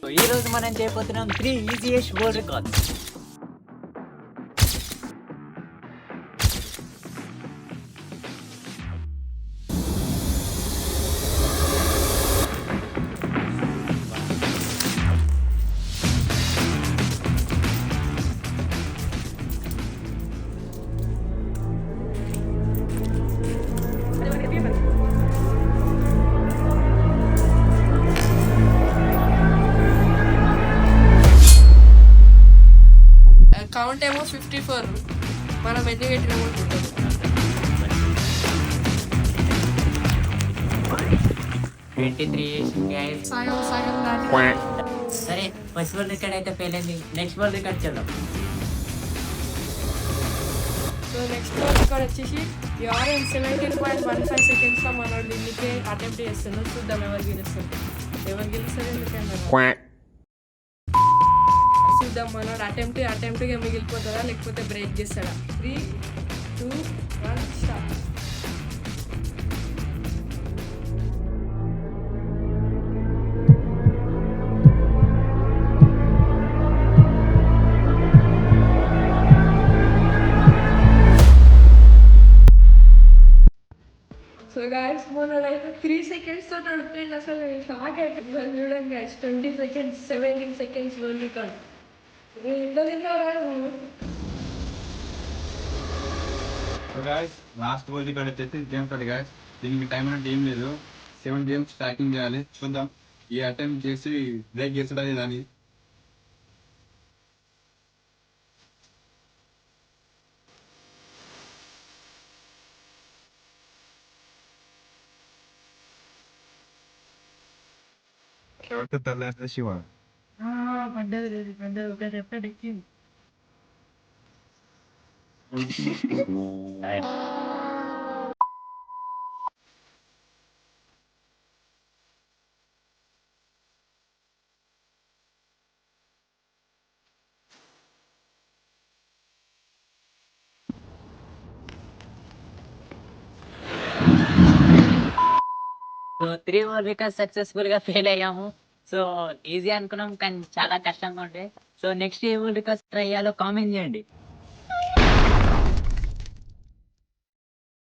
ఈ రోజు మనం చేయబోతున్నాం 3 ఈజియెస్ట్ వరల్డ్ రికార్డ్స్. కౌంట్ ఏమో 54. మనం ఎన్ని పెట్టినామో చూద్దాం. 23 చేసింది guys. సాయం దాటి సరే, ఫస్ట్ వరల్డ్ రికార్డ్ అయితే ఫెయిల్ అయింది. నెక్స్ట్ వరల్డ్ రికార్డ్ చేద్దాం. సో నెక్స్ట్ రికార్డ్ వచ్చేసి యూఆర్ ఇన్ 17.15 సెకండ్స్లో మనోడు దీనికి అటెంప్ట్ చేస్తున్నాడు. చూద్దాం ఎవరు గెలుస్తారు ఎందుకంటే చూద్దాం మనోడు అటెంప్ట్గా మిగిలిపోతాడా లేకపోతే బ్రేక్ చేస్తాడా. 3, 2, 1 స్టార్ట్. సో గాయస్ మనోడైతే 3 సెకండ్స్ తో నడుపుతుంది. అసలు షాక్ అయిపోయింది చూడండి guys. 20 seconds 17 seconds world record. ఎంత తిన్నారా లాస్ట్ వరల్డ్ రికార్డ్ వచ్చేసి గేమ్స్ ఆడి గాయస్. దీనికి టైం అంటే ఏం లేదు. 7 గేమ్స్ స్టార్టింగ్ చేయాలి. చూద్దాం ఈ అటెంప్ట్ చేసి బ్రేక్ చేస్తాడా దాన్ని. ఎవరితో తల్లి శివ పడ్డది. సో 3 వరల్డ్ రికార్డ్ సక్సెస్ఫుల్ గా ఫెయిల్ అయ్యాము. సో ఈజీ అనుకున్నాం కానీ చాలా కష్టంగా ఉండే. సో నెక్స్ట్ ఏ వరల్డ్ రికార్డ్స్ ట్రై చేయాలో కామెంట్ చేయండి.